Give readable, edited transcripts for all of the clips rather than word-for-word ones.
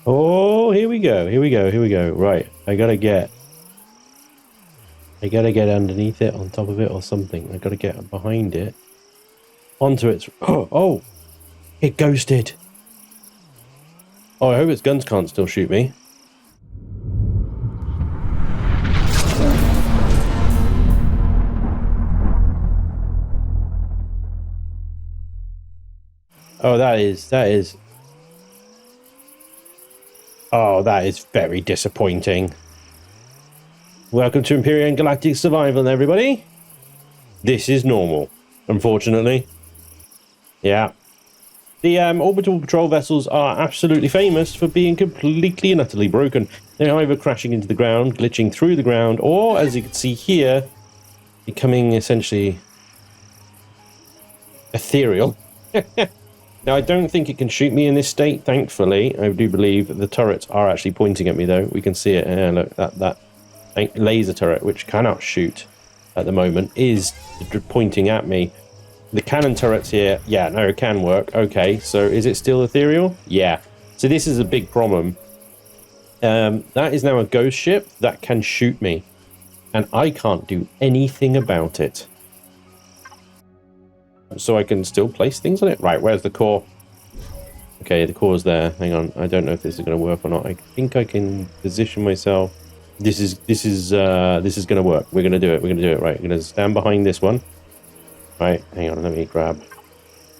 Oh, here we go. Here we go. Here we go. Right. I gotta get underneath it, on top of it, or something. I gotta get behind it, onto its. Oh, it ghosted. Oh, I hope its guns can't still shoot me. Oh, that is. Oh, that is very disappointing. Welcome to Empyrion Galactic Survival, everybody. This is normal, unfortunately. Yeah. The orbital patrol vessels are absolutely famous for being completely and utterly broken. They're either crashing into the ground, glitching through the ground, or, as you can see here, becoming essentially ethereal. Now, I don't think it can shoot me in this state, thankfully. I do believe the turrets are actually pointing at me, though. We can see it. Look, that laser turret, which cannot shoot at the moment, is pointing at me. The cannon turrets here, yeah, no, it can work. Okay, so is it still ethereal? Yeah. So this is a big problem. That is now a ghost ship that can shoot me, and I can't do anything about it. So I can still place things on it. Right, where's the core? Okay, the core's there. Hang on, I don't know if this is going to work or not. I think I can position myself. This is going to work. We're going to do it. We're going to do it. Right, I'm going to stand behind this one. Right, hang on, let me grab.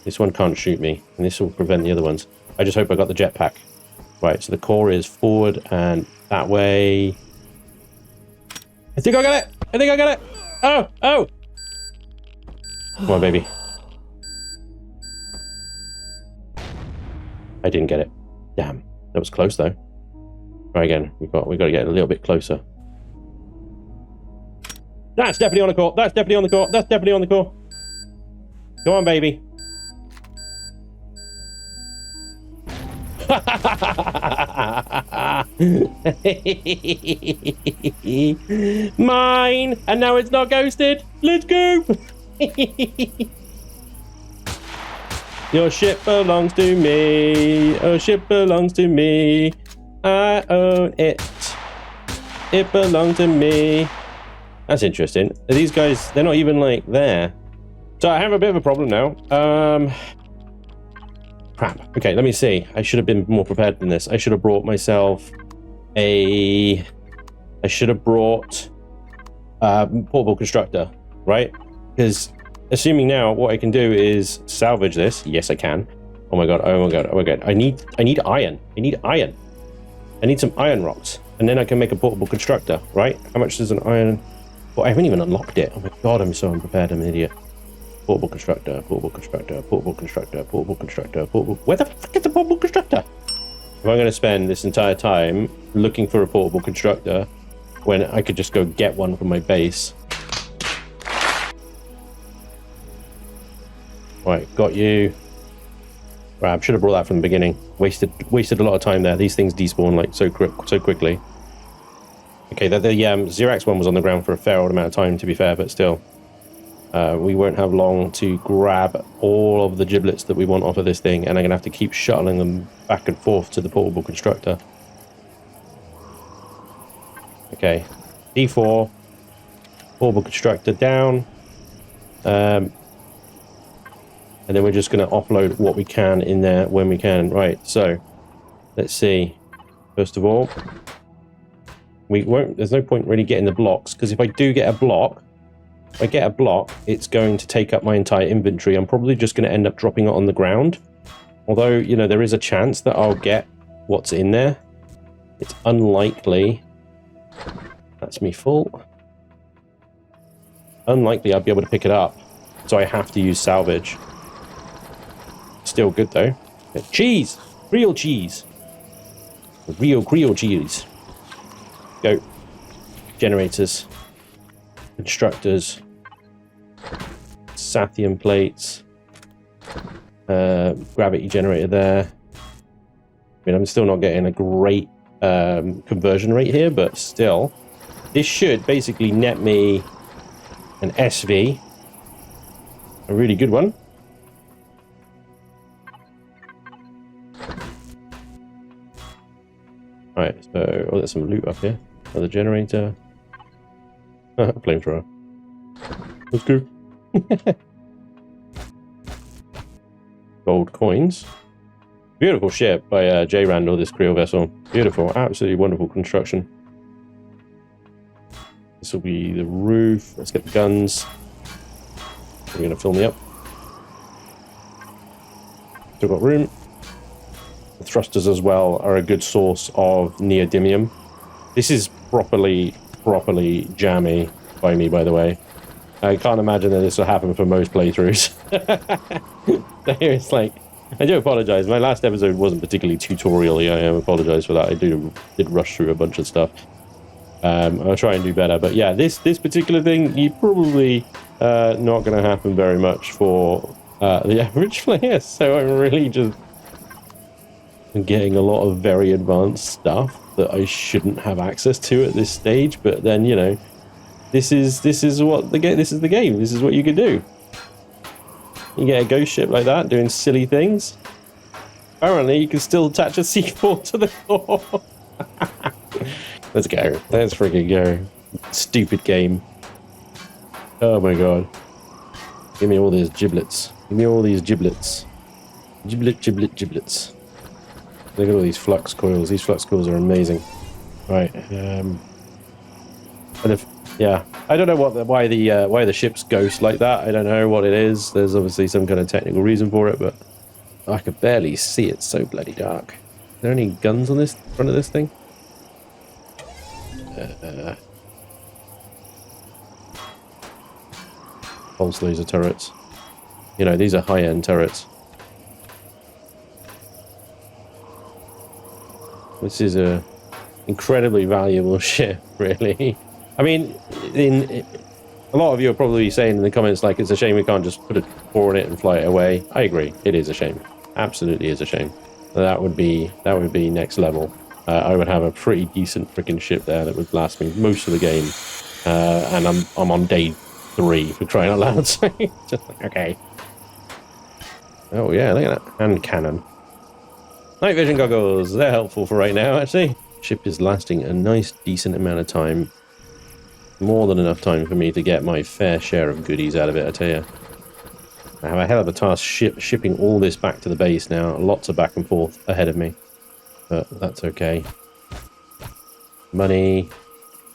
This one can't shoot me, and this will prevent the other ones. I just hope I got the jetpack. Right, so the core is forward and that way. I think I got it! I think I got it! Oh! Come on, baby. I didn't get it. Damn, that was close though. Right, again, we got to get a little bit closer. That's definitely on the core. That's definitely on the core. That's definitely on the core. Go on, baby. Mine! And now it's not ghosted. Let's go! Your ship belongs to me. Oh, ship belongs to me. I own it. It belongs to me. That's interesting. These guys, they're not even like there. So I have a bit of a problem now. Crap. Okay, let me see. I should have been more prepared than this. I should have brought myself a... I should have brought a portable constructor, right? Because assuming now what I can do is salvage this. Yes, I can. Oh my god, oh my god, oh my god. I need iron. I need iron. I need some iron rocks. And then I can make a portable constructor, right? How much does an iron... Well, I haven't even unlocked it. Oh my god, I'm so unprepared. I'm an idiot. Portable constructor, portable constructor, portable constructor, portable constructor, portable... Where the fuck is the portable constructor? If I'm going to spend this entire time looking for a portable constructor when I could just go get one from my base. Right, got you. Right, I should have brought that from the beginning. Wasted a lot of time there. These things despawn like so quickly. Okay, the Xerax one was on the ground for a fair old amount of time, to be fair, but still. We won't have long to grab all of the giblets that we want off of this thing, and I'm going to have to keep shuttling them back and forth to the portable constructor. Okay, D4, portable constructor down, and then we're just going to offload what we can in there when we can. Right, so let's see. First of all, there's no point really getting the blocks, because if I do get a block, it's going to take up my entire inventory. I'm probably just going to end up dropping it on the ground. Although, you know, there is a chance that I'll get what's in there. It's unlikely. That's me full. Unlikely I'll be able to pick it up. So I have to use salvage. Still good, though. Cheese! Real cheese. Real cheese. Go. Generators. Constructors. Sathium plates. Gravity generator there. I mean, I'm still not getting a great conversion rate here, but still. This should basically net me an SV. A really good one. Right, so there's some loot up here. Another generator. Flamethrower. Let's go. Gold coins. Beautiful ship by J. Randall, this Creel vessel. Beautiful, absolutely wonderful construction. This will be the roof. Let's get the guns. We're going to fill me up. Still got room. The thrusters as well are a good source of neodymium. This is properly jammy by me, by the way. I can't imagine that this will happen for most playthroughs. It's like, I do apologize. My last episode wasn't particularly tutorial-y. I apologize for that. I did rush through a bunch of stuff. I'll try and do better. But yeah, this particular thing, you probably not going to happen very much for the average player. So I'm really just getting a lot of very advanced stuff that I shouldn't have access to at this stage. But then, you know, this is what the game. This is the game. This is what you can do. You get a ghost ship like that doing silly things. Apparently, you can still attach a C4 to the core. Let's go. Let's freaking go. Stupid game. Oh my god. Give me all these giblets. Give me all these giblets. Giblets. Look at all these flux coils. These flux coils are amazing. Right. But if, yeah, I don't know why the ship's ghost like that. I don't know what it is. There's obviously some kind of technical reason for it, but I could barely see it. So bloody dark. Are there any guns on this front of this thing? Pulse laser turrets. You know, these are high-end turrets. This is a incredibly valuable ship, really. I mean, a lot of you are probably saying in the comments, like, it's a shame we can't just put a core in it and fly it away. I agree. It is a shame. Absolutely is a shame. That would be next level. I would have a pretty decent freaking ship there that would last me most of the game. And I'm on day 3 for crying out loud. So just like, okay. Oh yeah, look at that. And cannon. Night vision goggles. They're helpful for right now, actually. Ship is lasting a nice, decent amount of time. More than enough time for me to get my fair share of goodies out of it, I tell you. I have a hell of a task shipping all this back to the base now. Lots of back and forth ahead of me. But that's okay. Money.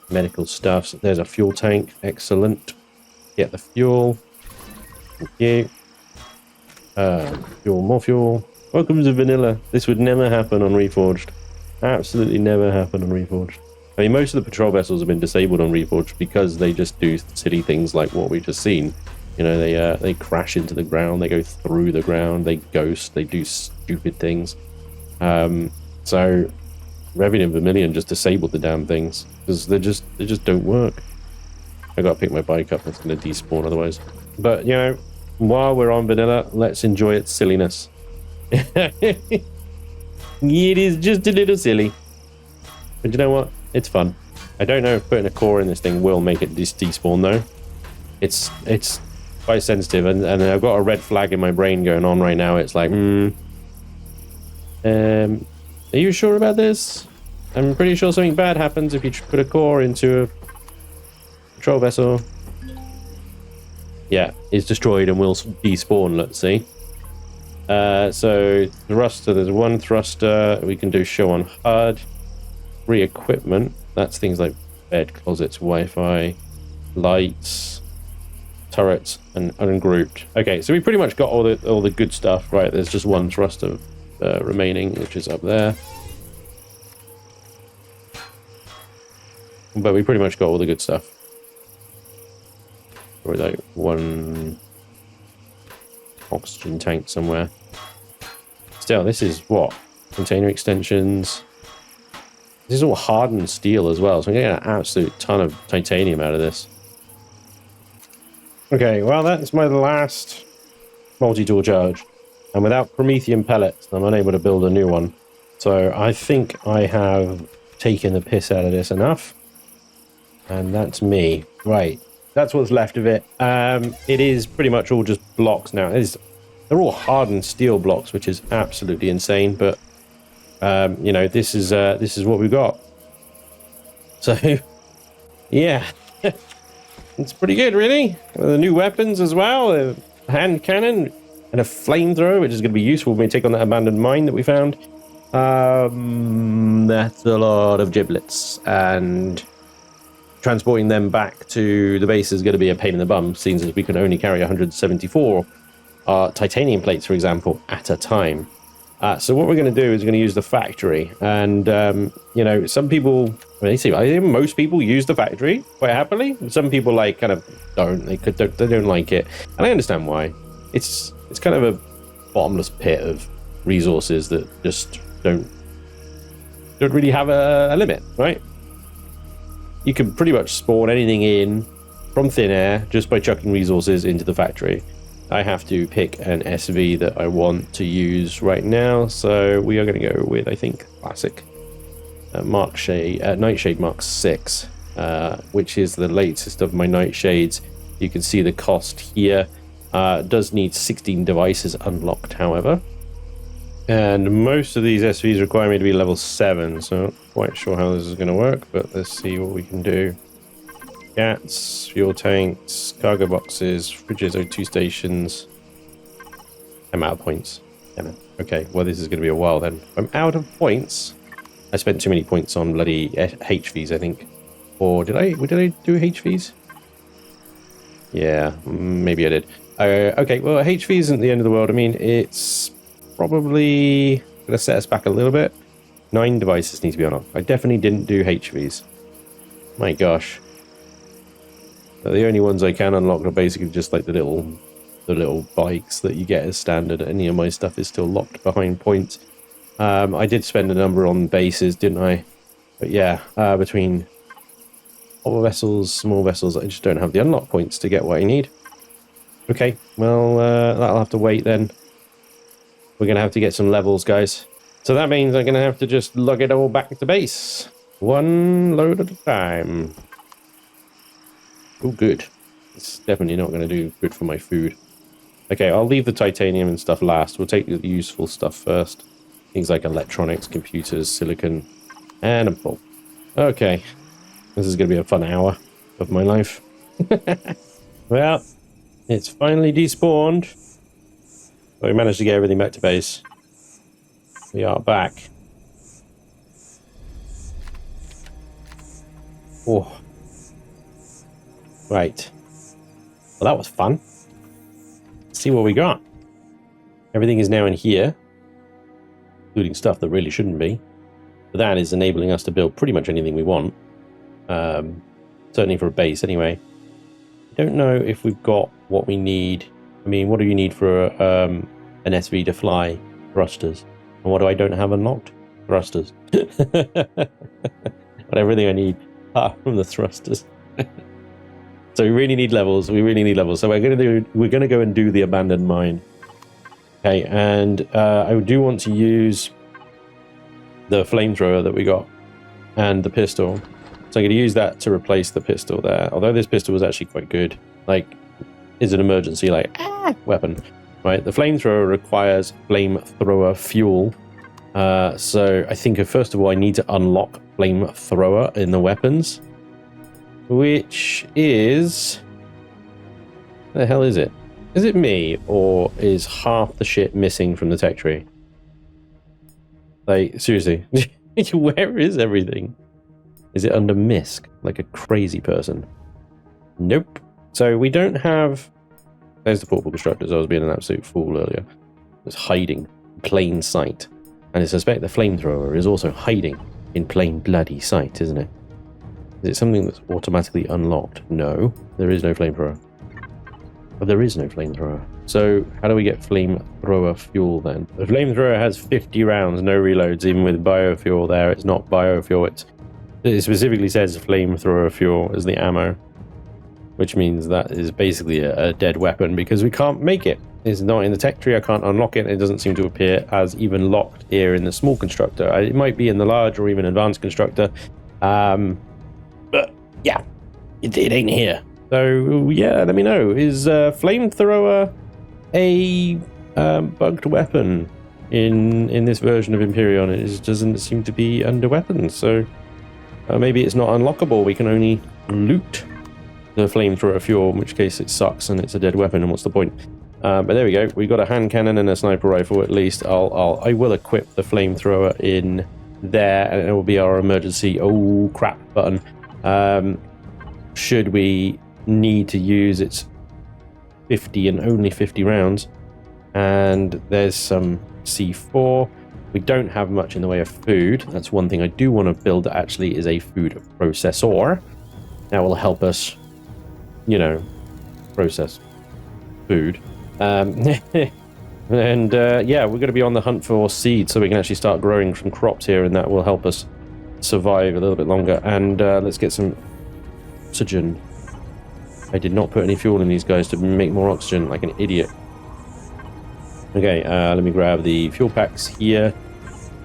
Medical stuff. There's a fuel tank. Excellent. Get the fuel. Thank you. Fuel, more fuel. Welcome to vanilla. This would never happen on Reforged. Absolutely never happen on Reforged. I mean, most of the patrol vessels have been disabled on Reforged because they just do silly things like what we've just seen. You know, they crash into the ground, they go through the ground, they ghost, they do stupid things. So Revian and Vermilion just disabled the damn things because they just don't work. I gotta pick my bike up, it's gonna despawn otherwise. But you know, while we're on vanilla, let's enjoy its silliness. It is just a little silly, but you know what? It's fun. I don't know if putting a core in this thing will make it despawn though. It's quite sensitive, and I've got a red flag in my brain going on right now. It's like, are you sure about this? I'm pretty sure something bad happens if you put a core into a patrol vessel. Yeah, it's destroyed and will despawn, let's see. So thruster, there's one thruster. We can do show on HUD. Re-equipment, that's things like bed, closets, Wi-Fi, lights, turrets, and ungrouped. Okay, so we pretty much got all the good stuff, right? There's just one thruster remaining, which is up there. But we pretty much got all the good stuff. Or like one oxygen tank somewhere. Still, this is what? Container extensions. This is all hardened steel as well, so I'm getting an absolute ton of titanium out of this. Okay, well, that's my last multi-tool charge. And without Promethean pellets, I'm unable to build a new one. So I think I have taken the piss out of this enough. And that's me. Right, that's what's left of it. It is pretty much all just blocks now. They're all hardened steel blocks, which is absolutely insane, but you know, this is what we've got. So yeah, it's pretty good, really. The new weapons as well, a hand cannon and a flamethrower, which is going to be useful when we take on that abandoned mine that we found. That's a lot of giblets, and transporting them back to the base is going to be a pain in the bum, since we can only carry 174 titanium plates, for example, at a time. So what we're going to do is we're going to use the factory, and you know, some people, I think most people use the factory quite happily. Some people like kind of don't. They don't like it, and I understand why. It's kind of a bottomless pit of resources that just don't really have a limit, right? You can pretty much spawn anything in from thin air just by chucking resources into the factory. I have to pick an SV that I want to use right now, so we are going to go with, I think, classic Nightshade Mark 6, which is the latest of my Nightshades. You can see the cost here. It does need 16 devices unlocked, however. And most of these SVs require me to be level 7, so not quite sure how this is going to work, but let's see what we can do. Gats, fuel tanks, cargo boxes, fridges, O2 stations. I'm out of points. Damn it. Okay, well, this is going to be a while then. I'm out of points. I spent too many points on bloody HVs, I think. Or did I do HVs? Yeah, maybe I did. Okay, well, HV isn't the end of the world. I mean, it's probably going to set us back a little bit. 9 devices need to be unlocked. I definitely didn't do HVs. My gosh. But the only ones I can unlock are basically just like the little bikes that you get as standard. Any of my stuff is still locked behind points. I did spend a number on bases, didn't I? But yeah, between other vessels, small vessels, I just don't have the unlock points to get what I need. Okay, well, that'll have to wait then. We're going to have to get some levels, guys. So that means I'm going to have to just lug it all back to base. One load at a time. Oh, good. It's definitely not going to do good for my food. Okay, I'll leave the titanium and stuff last. We'll take the useful stuff first. Things like electronics, computers, silicon, and a bulb. Okay. This is going to be a fun hour of my life. Well, it's finally despawned. We managed to get everything back to base. We are back. Oh. Right. Well, that was fun. Let's see what we got. Everything is now in here, including stuff that really shouldn't be. But that is enabling us to build pretty much anything we want. Certainly for a base, anyway. I don't know if we've got what we need. I mean, what do you need for an SV to fly? Thrusters. And what do I don't have unlocked? Thrusters. Got everything I need apart from the thrusters. So we really need levels. We really need levels. So we're gonna go and do the abandoned mine. Okay, and I do want to use the flamethrower that we got and the pistol. So I'm going to use that to replace the pistol there. Although this pistol was actually quite good. Like, is an emergency weapon, right? The flamethrower requires flamethrower fuel. So I think first of all I need to unlock flamethrower in the weapons, which is, what the hell is it? Is it me, or is half the shit missing from the tech tree? Like, seriously, where is everything? Is it under MISC, like a crazy person? Nope. So we don't have... There's the portable constructors. I was being an absolute fool earlier. It's hiding in plain sight. And I suspect the flamethrower is also hiding in plain bloody sight, isn't it? Is it something that's automatically unlocked? No, there is no flamethrower. But there is no flamethrower. So how do we get flamethrower fuel then? The flamethrower has 50 rounds, no reloads, even with biofuel there. It's not biofuel. It specifically says flamethrower fuel as the ammo, which means that is basically a dead weapon because we can't make it. It's not in the tech tree. I can't unlock it. It doesn't seem to appear as even locked here in the small constructor. It might be in the large or even advanced constructor. But yeah, it ain't here. So yeah, let me know. Is flamethrower a bugged weapon? in this version of Empyrion. It doesn't seem to be under weapons, so maybe it's not unlockable. We can only loot the flamethrower fuel, in which case it sucks and it's a dead weapon, and what's the point? But there we go. We got a hand cannon and a sniper rifle at least. I will equip the flamethrower in there, and it will be our emergency oh crap button. Should we need to use its 50 and only 50 rounds. And there's some C4. We don't have much in the way of food. That's one thing I do want to build that actually is a food processor. That will help us, you know, process food. And yeah, we're going to be on the hunt for seeds so we can actually start growing some crops here, and that will help us survive a little bit longer. And let's get some oxygen. I did not put any fuel in these guys to make more oxygen, like an idiot. Okay, let me grab the fuel packs here,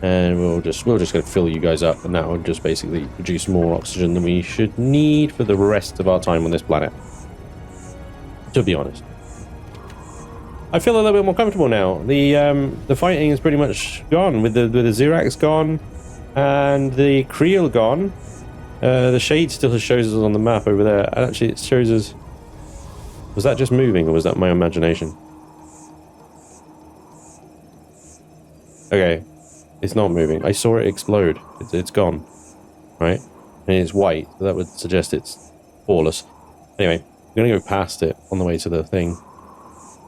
and we're just going to fill you guys up, and that will just basically produce more oxygen than we should need for the rest of our time on this planet. To be honest, I feel a little bit more comfortable now. The fighting is pretty much gone with the Xerax gone, and the Creel gone. The shade still shows us on the map over there. Actually, it shows us... Was that just moving, or was that my imagination? Okay, it's not moving. I saw it explode. It's gone, right? And it's white, so that would suggest it's flawless. Anyway, I'm going to go past it on the way to the thing,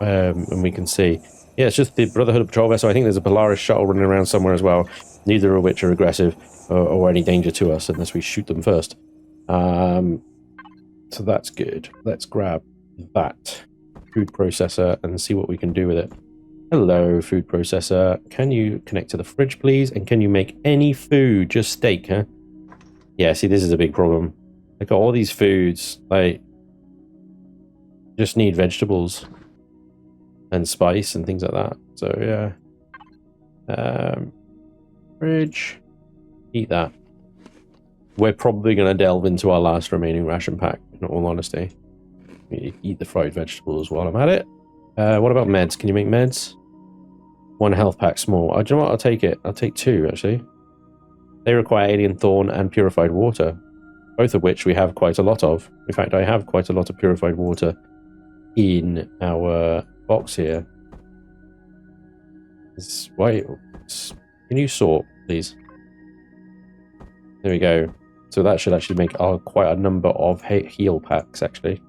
and we can see. Yeah, it's just the Brotherhood of Patrol Vessel. I think there's a Polaris shuttle running around somewhere as well, neither of which are aggressive or any danger to us unless we shoot them first. So that's good. Let's grab that food processor and see what we can do with it. Hello, food processor. Can you connect to the fridge, please? And can you make any food? Just steak, huh? Yeah, see, this is a big problem. I got all these foods, like, just need vegetables and spice and things like that. So, yeah. Fridge. Eat that. We're probably going to delve into our last remaining ration pack, in all honesty. Eat the fried vegetables while I'm at it. What about meds? Can you make meds? 1 health pack small. Do you know what? I'll take it. I'll take 2, actually. They require alien thorn and purified water, both of which we have quite a lot of. In fact, I have quite a lot of purified water in our box here. Why? Can you sort, please? There we go. So that should actually make quite a number of heal packs, actually.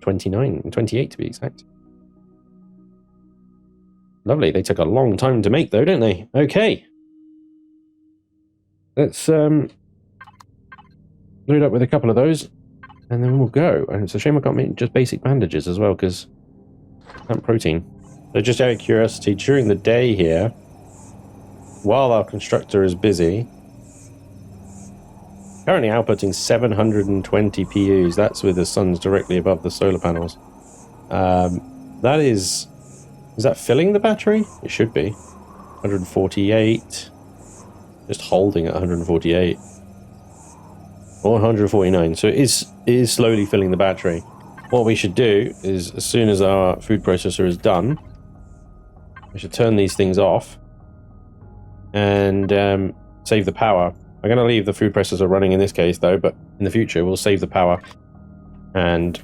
29, 28 to be exact. Lovely. They took a long time to make, though, didn't they? Okay. Let's load up with a couple of those, and then we'll go. And it's a shame I can't make just basic bandages as well, because plant protein. So just out of curiosity, during the day here, while our constructor is busy, currently outputting 720 PUs. That's with the sun's directly above the solar panels. That is that filling the battery? It should be. 148. Just holding at 148. Or 149. So it is slowly filling the battery. What we should do is, as soon as our food processor is done, we should turn these things off and save the power. I'm going to leave the food processor running in this case, though, but in the future we'll save the power, and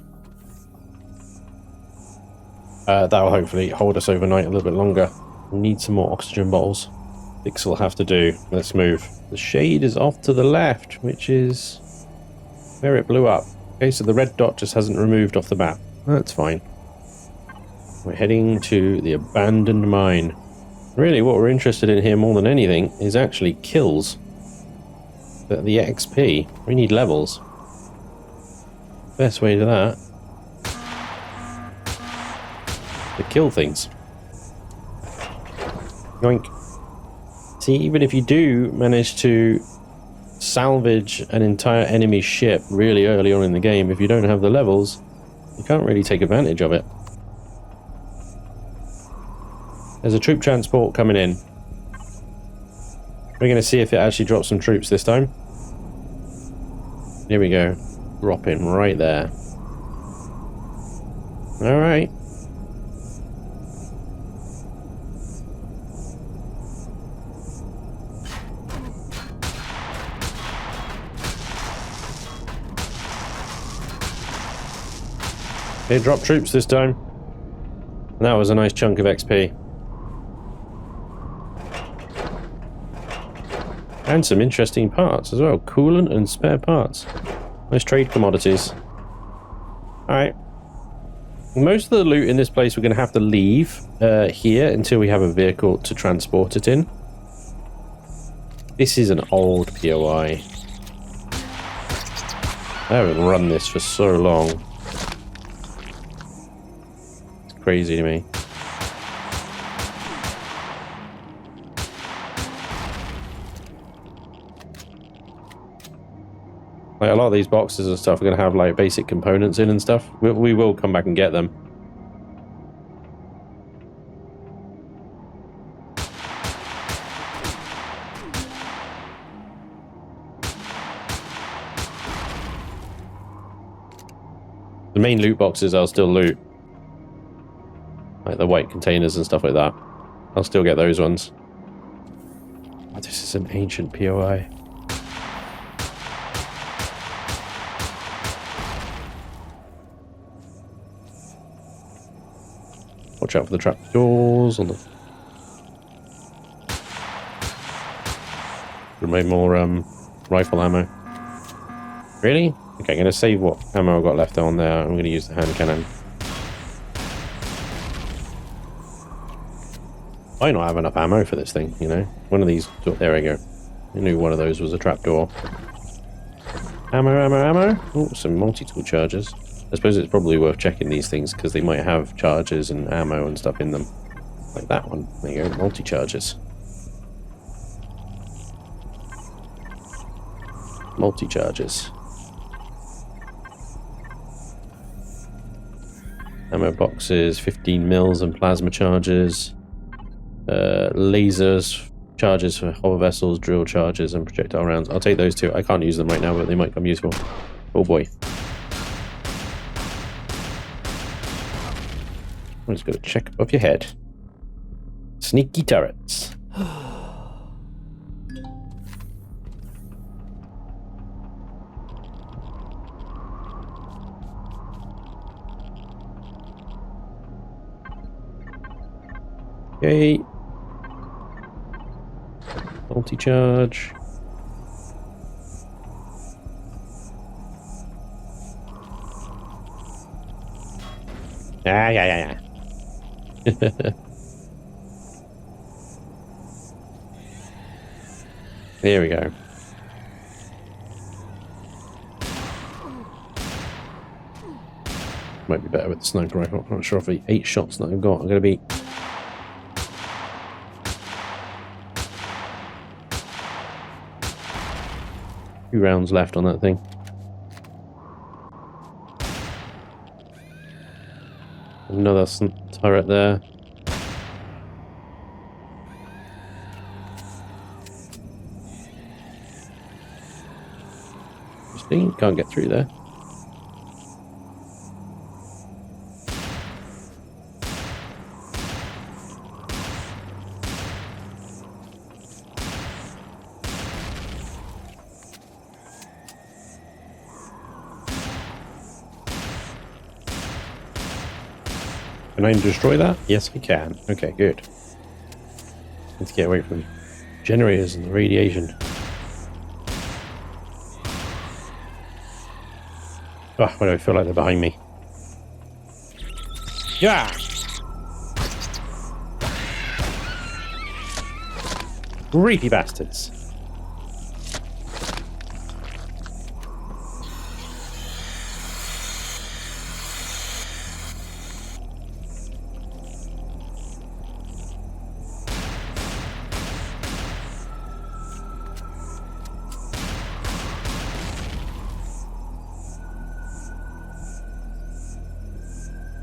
that'll hopefully hold us overnight a little bit longer. We'll need some more oxygen bottles. This will have to do. Let's move. The shade is off to the left, which is where it blew up. Okay, so the red dot just hasn't removed off the map. That's fine. We're heading to the abandoned mine. Really, what we're interested in here more than anything is actually kills. The XP. We need levels. Best way to that. To kill things. Yoink. See, even if you do manage to salvage an entire enemy ship really early on in the game, if you don't have the levels, you can't really take advantage of it. There's a troop transport coming in. We're going to see if it actually drops some troops this time. Here we go. Drop in right there. Alright. They dropped troops this time. And that was a nice chunk of XP. And some interesting parts as well. Coolant and spare parts. Nice trade commodities. Alright. Most of the loot in this place we're going to have to leave here until we have a vehicle to transport it in. This is an old POI. I haven't run this for so long. It's crazy to me. Like, a lot of these boxes and stuff are going to have like basic components in and stuff. We will come back and get them. The main loot boxes I'll still loot. Like the white containers and stuff like that. I'll still get those ones. Oh, this is an ancient POI. Watch out for the trapdoors on the... Made more rifle ammo. Really? Okay, I'm going to save what ammo I've got left on there. I'm going to use the hand cannon. I not have enough ammo for this thing, you know? One of these... There we go. I knew one of those was a trapdoor. Ammo, ammo, ammo. Oh, some multi-tool charges. I suppose it's probably worth checking these things because they might have charges and ammo and stuff in them. Like that one. There you go, multi-charges. Multi-charges. Ammo boxes, 15 mils and plasma charges. Lasers, charges for hover vessels, drill charges and projectile rounds. I'll take those two. I can't use them right now, but they might come useful. Oh boy. I'm just going to check above your head. Sneaky turrets. Okay. Multi-charge. Yeah. There we go. Might be better with the sniper rifle. I'm not sure if the 8 shots that I've got are going to be... Few rounds left on that thing. Another turret there. Interesting, can't get through there. Can I destroy that? Yes, I can. Okay, good. Let's get away from generators and the radiation. Oh, why do I feel like they're behind me? Yeah! Creepy bastards.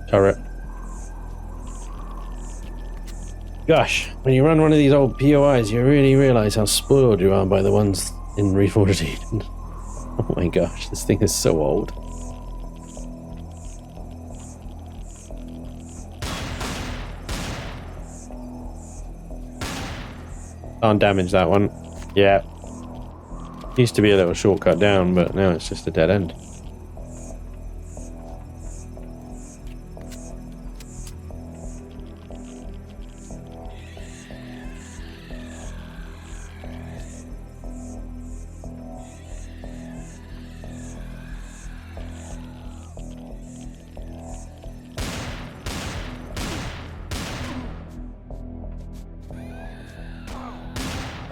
Turret. Gosh, when you run one of these old POIs, you really realize how spoiled you are by the ones in Reforged Eden. Oh my gosh, this thing is so old. Can't damage that one. Yeah. Used to be a little shortcut down, but now it's just a dead end.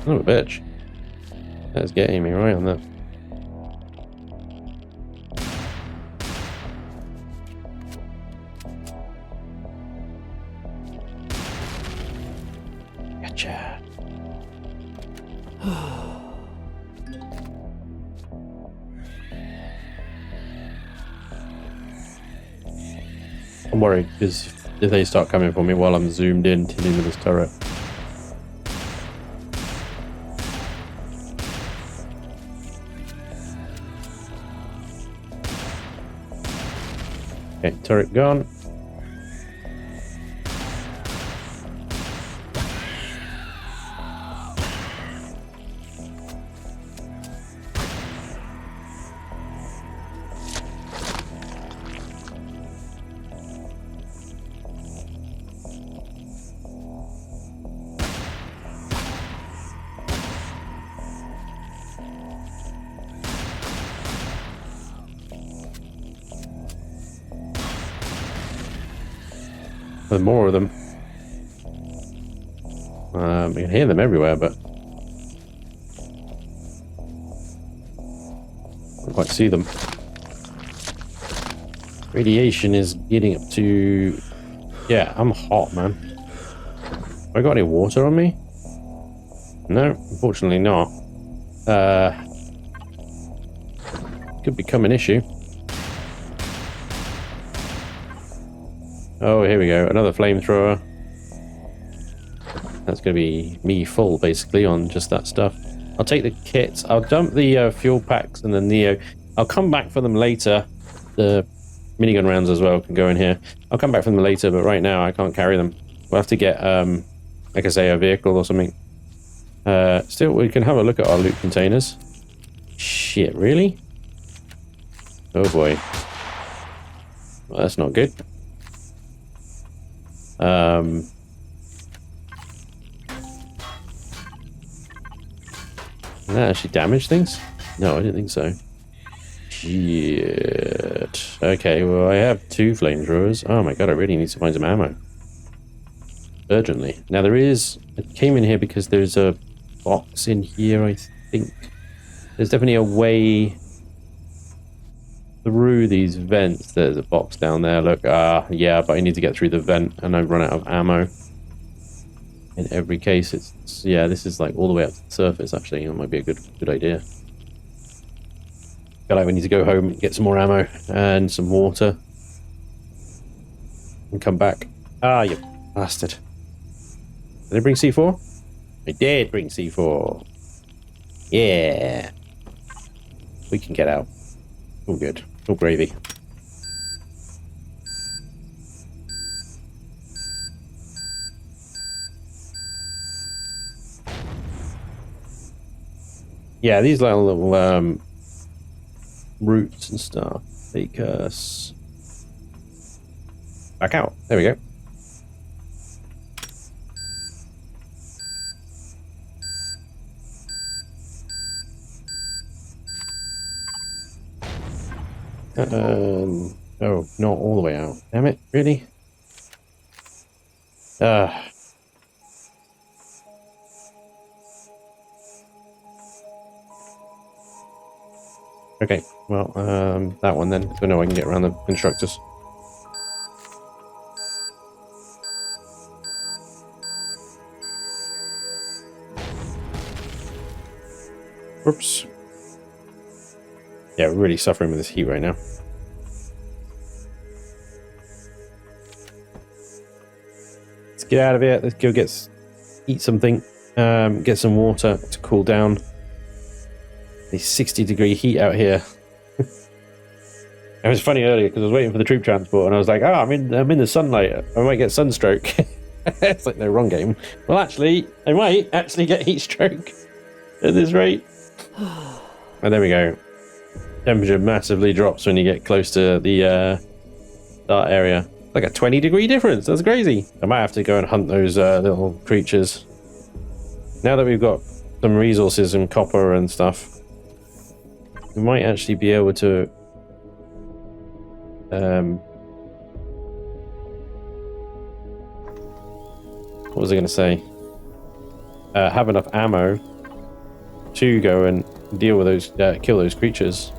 Oh, a bitch. That's getting me right on that. Gotcha. I'm worried because if they start coming for me while I'm zoomed in into this turret. Okay, turret gone. There's more of them. You can hear them everywhere, but I can't quite see them. Radiation is getting up to... Yeah, I'm hot, man. Have I got any water on me? No, unfortunately not. Could become an issue. Oh, here we go. Another flamethrower. That's going to be me full, basically, on just that stuff. I'll take the kits. I'll dump the fuel packs and the Neo. I'll come back for them later. The minigun rounds as well can go in here. I'll come back for them later, but right now I can't carry them. We'll have to get, like I say, a vehicle or something. Still, we can have a look at our loot containers. Shit, really? Oh boy. Well, that's not good. Did that actually damage things? No, I didn't think so. Shit. Okay, well, I have 2 flamethrowers. Oh my god, I really need to find some ammo. Urgently. Now there is... I came in here because there's a box in here, I think. There's definitely a way through these vents. There's a box down there. Look, yeah, but I need to get through the vent and I've run out of ammo. In every case, it's yeah, this is like all the way up to the surface, actually. That might be a good idea. Feel like we need to go home, get some more ammo and some water. And come back. Ah, you bastard. Did I bring C4? I did bring C4. Yeah. We can get out. All good. All gravy. Yeah, these little roots and stuff take us back out. There we go. Oh, not all the way out. Damn it, really? Okay, well, that one then, so I know I can get around the constructors. Whoops. Yeah, we're really suffering with this heat right now. Let's get out of here. Let's go eat something, get some water to cool down. The 60-degree heat out here. It was funny earlier because I was waiting for the troop transport and I was like, oh, I'm in the sunlight. I might get sunstroke. It's like, no, wrong game. Well, actually, I might actually get heat stroke at this rate. And there we go. Temperature massively drops when you get close to the start area. Like a 20-degree difference. That's crazy. I might have to go and hunt those little creatures. Now that we've got some resources and copper and stuff, we might actually be able to what was I going to say? Have enough ammo 2 go and deal with those, kill those creatures.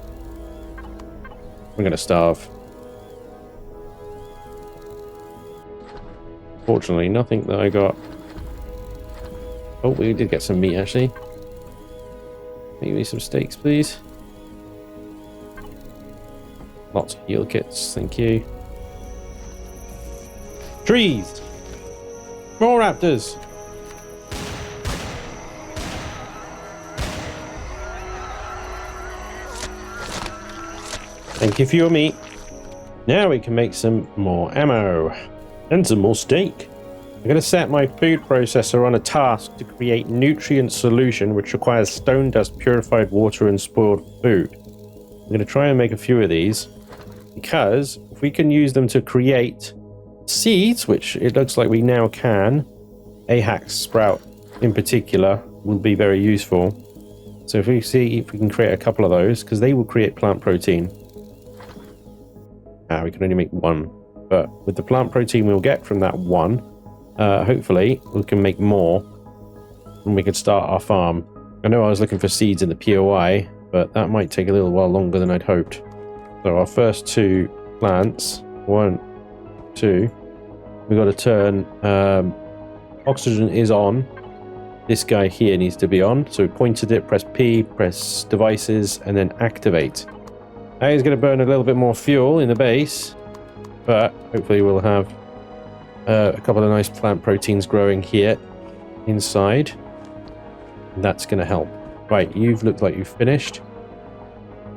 We're gonna starve. Fortunately, nothing that I got. Oh, we did get some meat actually. Give me some steaks, please. Lots of heal kits, thank you. Trees! More raptors! Thank you for your meat. Now we can make some more ammo and some more steak. I'm going to set my food processor on a task to create nutrient solution which requires stone dust, purified water, and spoiled food. I'm going to try and make a few of these because if we can use them to create seeds, which it looks like we now can, AHAX sprout in particular will be very useful. So if we see if we can create a couple of those, because they will create plant protein. We can only make one, but with the plant protein we'll get from that one, hopefully we can make more and we can start our farm. I know I was looking for seeds in the POI, but that might take a little while longer than I'd hoped. So our first 2 plants, 1, 2, we've got to turn, oxygen is on. This guy here needs to be on, so we pointed it, press P, press devices, and then activate. That is going to burn a little bit more fuel in the base, but hopefully we'll have a couple of nice plant proteins growing here inside. And that's going to help. Right, you've looked like you've finished.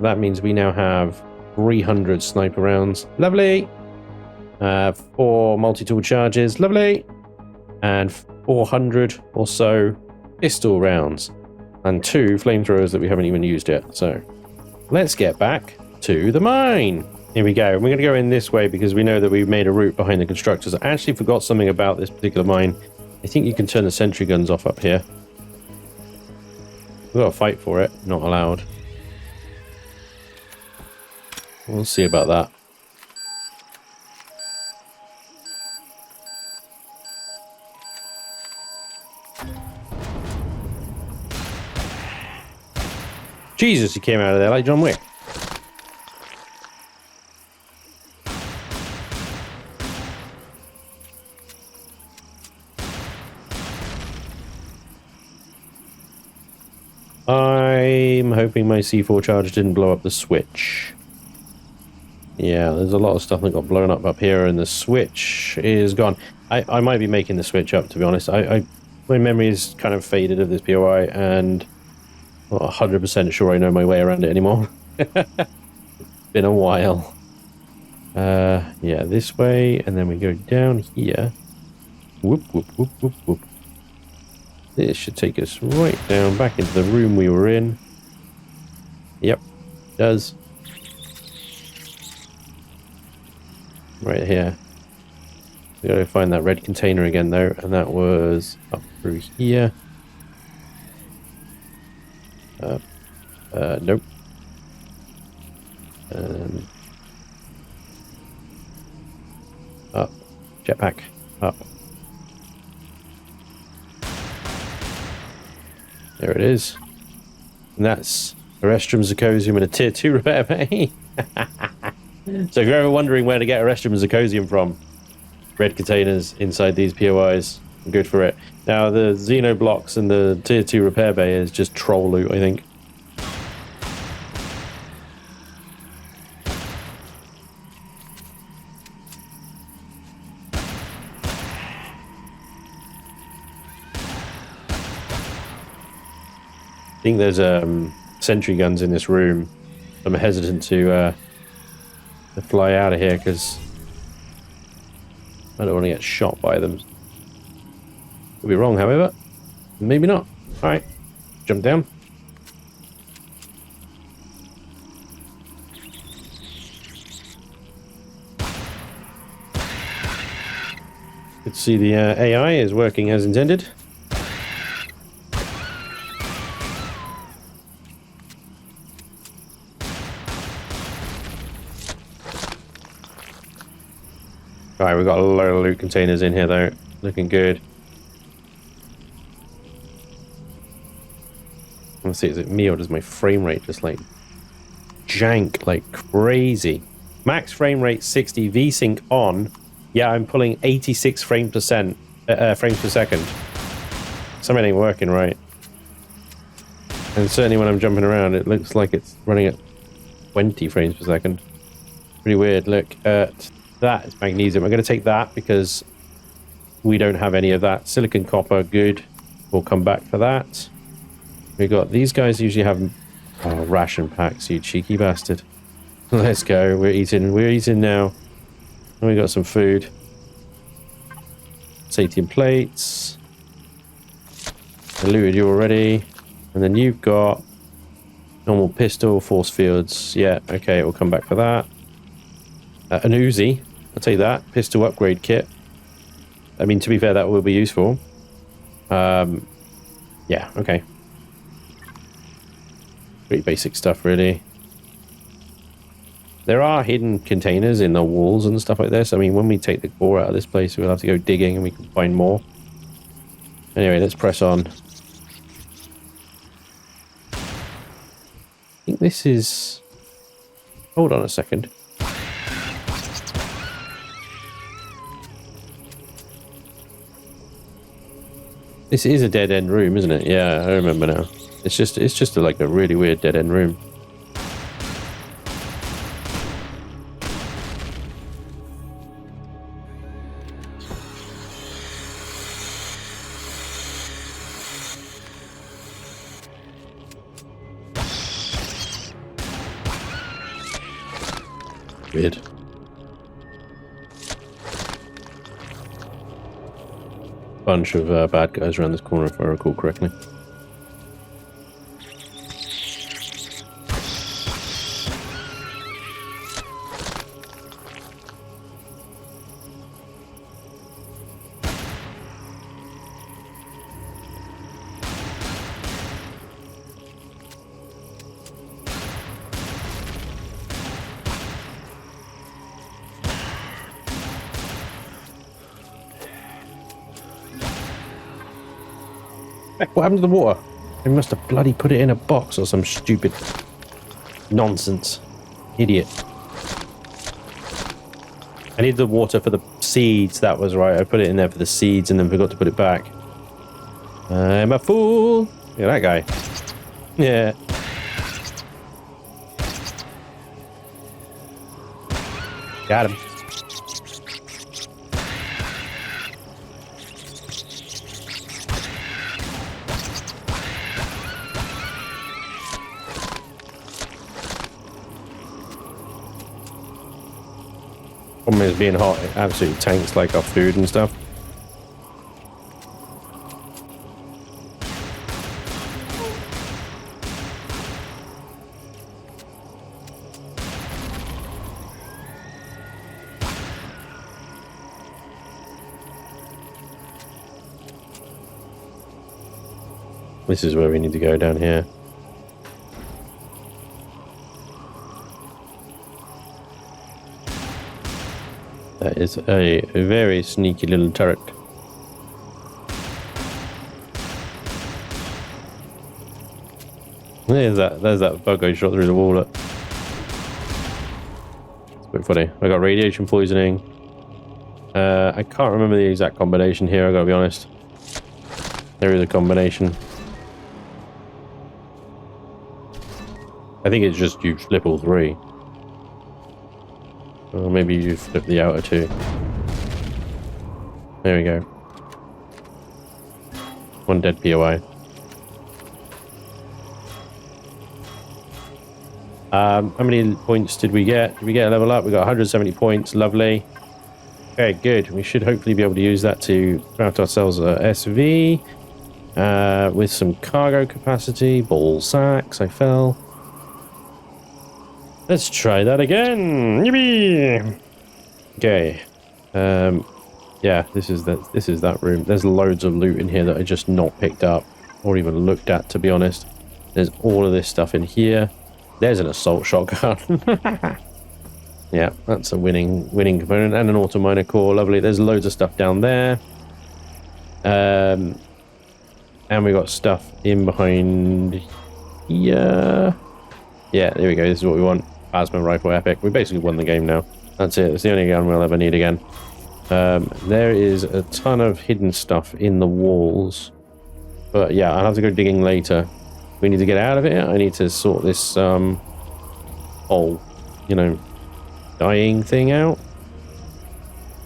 That means we now have 300 sniper rounds. Lovely! 4 multi-tool charges. Lovely! And 400 or so pistol rounds. And 2 flamethrowers that we haven't even used yet. So let's get back to the mine. Here we go. We're going to go in this way because we know that we've made a route behind the constructors. I actually forgot something about this particular mine. I think you can turn the sentry guns off up here. We've got to fight for it. Not allowed. We'll see about that. Jesus, he came out of there like John Wick. I'm hoping my C4 charge didn't blow up the switch. Yeah, there's a lot of stuff that got blown up here, and the switch is gone. I might be making the switch up, to be honest. My memory is kind of faded of this POI, and I'm not 100% sure I know my way around it anymore. Been a while. Yeah, this way, and then we go down here. Whoop, whoop, whoop, whoop, whoop. This should take us right down back into the room we were in. Yep, it does. Right here. We gotta find that red container again though, and that was up through here. Nope. Up. Jetpack. Up. There it is. And that's a restroom, zirconium, and a tier 2 repair bay. So if you're ever wondering where to get a restroom and zirconium from, red containers inside these POIs, good for it. Now the Xeno blocks and the tier 2 repair bay is just troll loot, I think. I think there's sentry guns in this room. I'm hesitant to fly out of here because I don't want to get shot by them. Could be wrong, however. Maybe not. Alright, jump down. Good to see the AI is working as intended. Alright, we've got a load of loot containers in here though. Looking good. Let's see, is it me or does my frame rate just like jank like crazy? Max frame rate 60, VSync on. Yeah, I'm pulling 86 frames per second. Something ain't working right. And certainly when I'm jumping around, it looks like it's running at 20 frames per second. Pretty weird. Look at that. It's magnesium. I'm going to take that because we don't have any of that. Silicon copper, good. We'll come back for that. We got these guys usually have ration packs, you cheeky bastard. Let's go. We're eating now. And we got some food. Satium plates. I looted you already. And then you've got normal pistol, force fields. Yeah, okay, we'll come back for that. An Uzi. I'll take that. Pistol upgrade kit. I mean, to be fair, that will be useful. Yeah, okay. Pretty basic stuff, really. There are hidden containers in the walls and stuff like this. I mean, when we take the core out of this place, we'll have to go digging and we can find more. Anyway, let's press on. I think this is... Hold on a second. This is a dead-end room, isn't it? Yeah, I remember now. It's just like a really weird dead-end room. Weird. Bunch of bad guys around this corner, if I recall correctly. What happened to the water? They must have bloody put it in a box or some stupid nonsense. Idiot. I need the water for the seeds, that was right. I put it in there for the seeds and then forgot to put it back. I'm a fool. Look at that guy. Yeah. Got him. Problem is being hot, it absolutely tanks like our food and stuff. This is where we need to go down here. That is a very sneaky little turret. There's that bug I shot through the wall. It's a bit funny. I got radiation poisoning. I can't remember the exact combination here, I gotta be honest. There is a combination. I think it's just you flip all three. Or maybe you flip the outer two. There we go. One dead POI. How many points did we get? Did we get a level up? We got 170 points. Lovely. Okay, good. We should hopefully be able to use that to craft ourselves a SV with some cargo capacity. Ball sacks. I fell. Let's try that again. Yippee! Okay. Yeah, this is that room. There's loads of loot in here that I just not picked up or even looked at, to be honest. There's all of this stuff in here. There's an assault shotgun. Yeah, that's a winning component and an auto miner core. Lovely. There's loads of stuff down there. And we got stuff in behind Yeah. Yeah, there we go. This is what we want. Plasma rifle epic. We basically won the game now. That's it. It's the only gun we'll ever need again. There is a ton of hidden stuff in the walls. But yeah, I'll have to go digging later. We need to get out of it. I need to sort this whole, you know, dying thing out.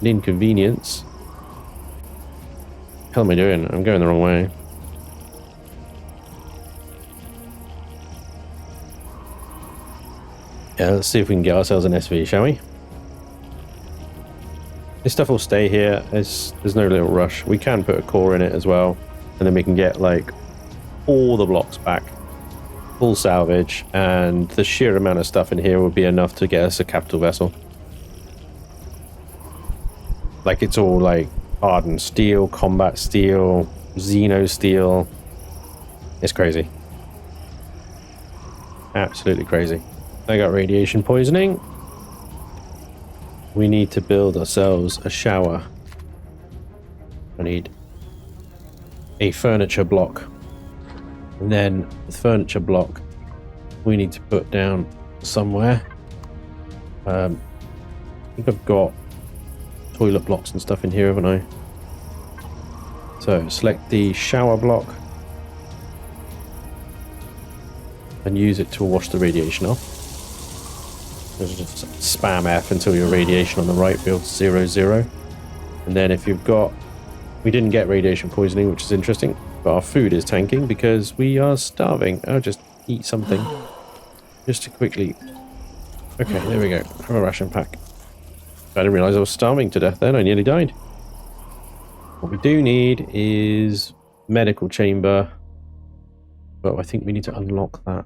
An inconvenience. What the hell am I doing? I'm going the wrong way. Yeah, let's see if we can get ourselves an SV, shall we? This stuff will stay here. There's no little rush. We can put a core in it as well, and then we can get like all the blocks back, full salvage, and the sheer amount of stuff in here would be enough to get us a capital vessel. Like, it's all like hardened steel, combat steel, xeno steel. It's crazy. Absolutely crazy. I got radiation poisoning. We need to build ourselves a shower. I need a furniture block. And then the furniture block we need to put down somewhere. I think I've got toilet blocks and stuff in here, haven't I? So select the shower block and use it to wash the radiation off. Just spam F until your radiation on the right feels 0, 0. And then if you've got... We didn't get radiation poisoning, which is interesting, but our food is tanking because we are starving. I'll just eat something. Just to quickly... Okay, there we go. Have a ration pack. I didn't realise I was starving to death then. I nearly died. What we do need is medical chamber. But I think we need to unlock that.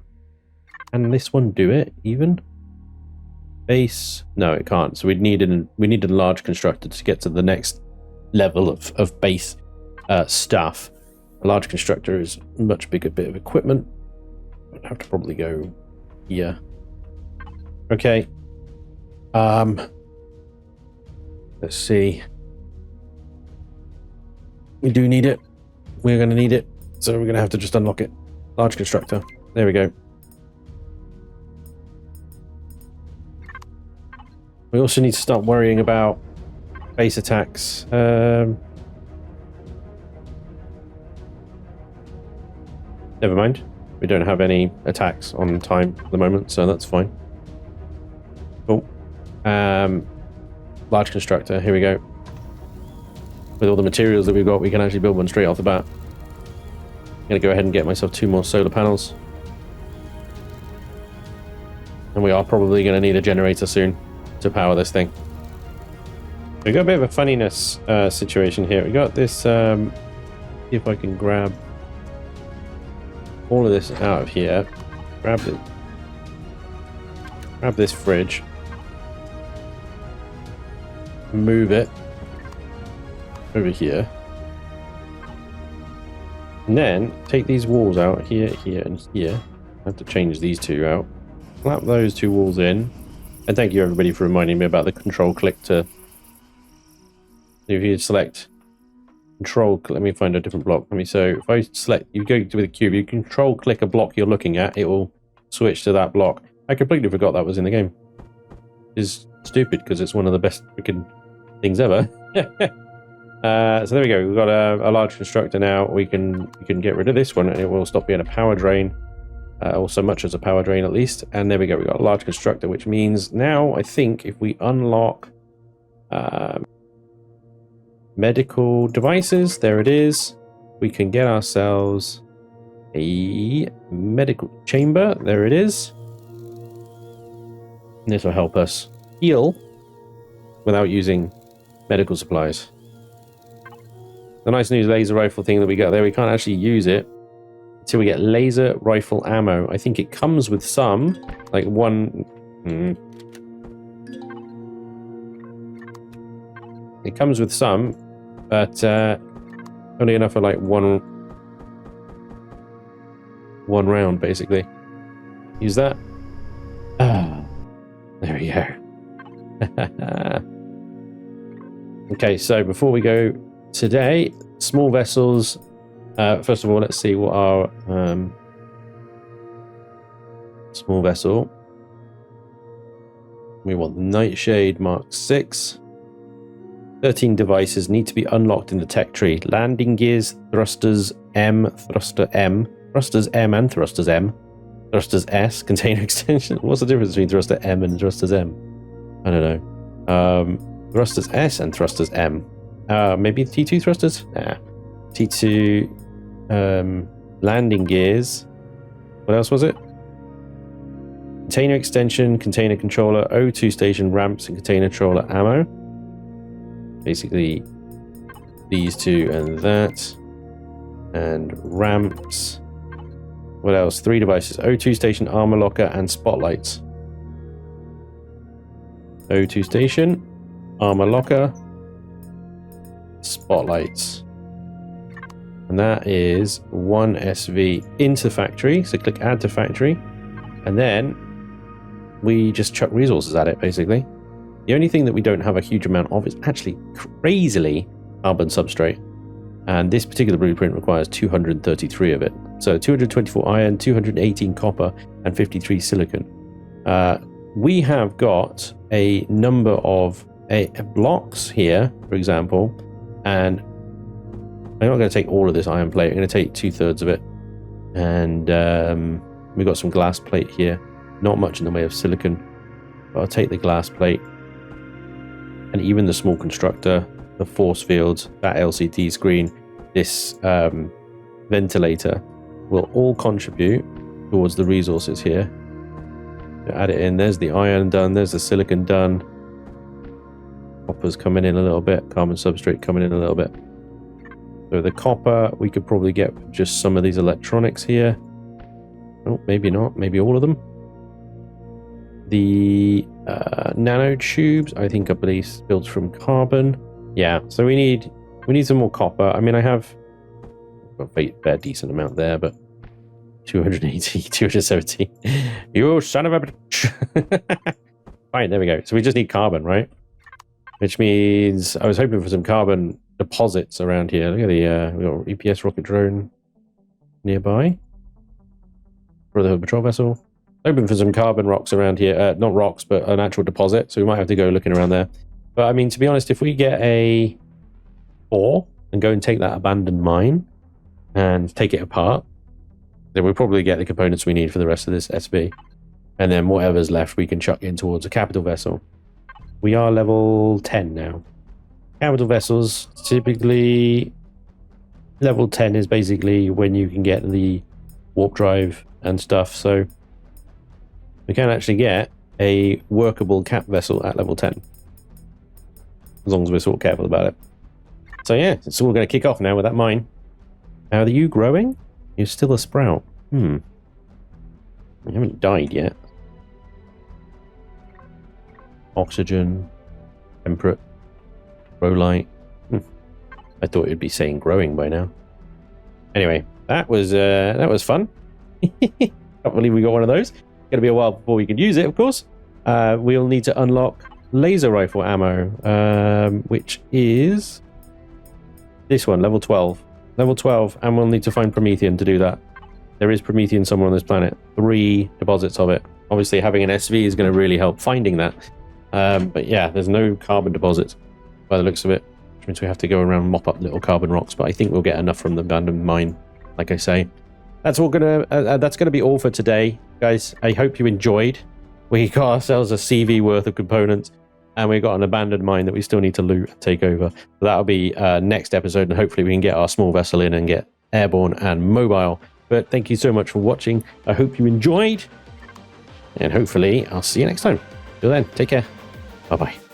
Can this one do it, even? Base? No, it can't. So we need a large constructor to get to the next level of base stuff. A large constructor is a much bigger bit of equipment. I'd have to probably go here. Okay. Let's see. We do need it. We're going to need it. So we're going to have to just unlock it. Large constructor. There we go. We also need to start worrying about base attacks. Never mind. We don't have any attacks on time at the moment, so that's fine. Cool. Large constructor. Here we go. With all the materials that we've got, we can actually build one straight off the bat. I'm going to go ahead and get myself 2 more solar panels. And we are probably going to need a generator soon to power this thing. We've got a bit of a funniness situation here. We got this, see if I can grab all of this out of here. Grab this fridge. Move it over here. And then take these walls out here, here, and here. I have to change these two out. Slap those 2 walls in. And thank you everybody for reminding me about the control click to... If you select control, let me find a different block. So if I select, you go with a cube, you control click a block you're looking at, it will switch to that block. I completely forgot that was in the game. It's stupid because it's one of the best freaking things ever. So there we go. We've got a large constructor now. We can get rid of this one and it will stop being a power drain. Or so much as a power drain at least. And there we go. We've got a large constructor, which means now I think if we unlock medical devices, there it is. We can get ourselves a medical chamber. There it is. And this will help us heal without using medical supplies. The nice news laser rifle thing that we got there, we can't actually use it until we get laser rifle ammo. I think it comes with some, like one... It comes with some, but only enough for like one round, basically. Use that. Ah, there we go. Okay, so before we go today, small vessels. First of all, let's see what our Small vessel. We want the Nightshade Mark 6. 13 devices need to be unlocked in the tech tree. Landing gears, thrusters M, thruster M, thrusters M and thrusters M, thrusters S, container extension. What's the difference between thruster M and thrusters M? I don't know. Thrusters S and thrusters M. Maybe T2 thrusters? Nah. T2 landing gears. What else was it? Container extension, container controller, O2 station ramps, and container controller ammo. Basically, these two and that. And ramps. What else? 3 devices. O2 station, armor locker, and spotlights. O2 station, armor locker, spotlights. And that is 1 SV into factory. So click add to factory. And then we just chuck resources at it, basically. The only thing that we don't have a huge amount of is actually crazily carbon substrate. And this particular blueprint requires 233 of it. So 224 iron, 218 copper, and 53 silicon. We have got a number of blocks here, for example, and I'm not going to take all of this iron plate. I'm going to take 2/3 of it. And we've got some glass plate here. Not much in the way of silicon, but I'll take the glass plate. And even the small constructor, the force fields, that LCD screen, this ventilator will all contribute towards the resources here. Add it in. There's the iron done. There's the silicon done. Copper's coming in a little bit. Carbon substrate coming in a little bit. So the copper, we could probably get just some of these electronics here. Oh, maybe not. Maybe all of them. The nanotubes, I think, are built from carbon. Yeah, so we need some more copper. I mean, I have a fair decent amount there, but 280, 270. You son of a bitch. Fine, there we go. So we just need carbon, right? Which means I was hoping for some carbon deposits around here. Look at the we got EPS rocket drone nearby. Brotherhood patrol vessel. Hoping for some carbon rocks around here. Not rocks, but an actual deposit. So we might have to go looking around there. But I mean, to be honest, if we get a 4 and go and take that abandoned mine and take it apart, then we'll probably get the components we need for the rest of this SV. And then whatever's left, we can chuck in towards a capital vessel. We are level 10 now. Capital vessels, typically level 10 is basically when you can get the warp drive and stuff. So we can actually get a workable cap vessel at level 10. As long as we're sort of careful about it. So yeah, it's all going to kick off now with that mine. How are you growing? You're still a sprout. You haven't died yet. Oxygen. Temperate. Grow light. I thought it'd be saying growing by now. Anyway, that was fun. Can't believe we got one of those. Gonna be a while before we can use it, of course. We'll need to unlock laser rifle ammo, which is this one, level 12. Level 12, and we'll need to find Promethean to do that. There is Promethean somewhere on this planet. 3 deposits of it. Obviously, having an SV is going to really help finding that. But yeah, there's no carbon deposits by the looks of it, which means we have to go around and mop up little carbon rocks. But I think we'll get enough from the abandoned mine, like I say. That's gonna be all for today, guys. I hope you enjoyed. We got ourselves a CV worth of components, and we got an abandoned mine that we still need to loot and take over. So that'll be next episode, and hopefully we can get our small vessel in and get airborne and mobile. But thank you so much for watching. I hope you enjoyed, and hopefully I'll see you next time. Till then, take care. Bye-bye.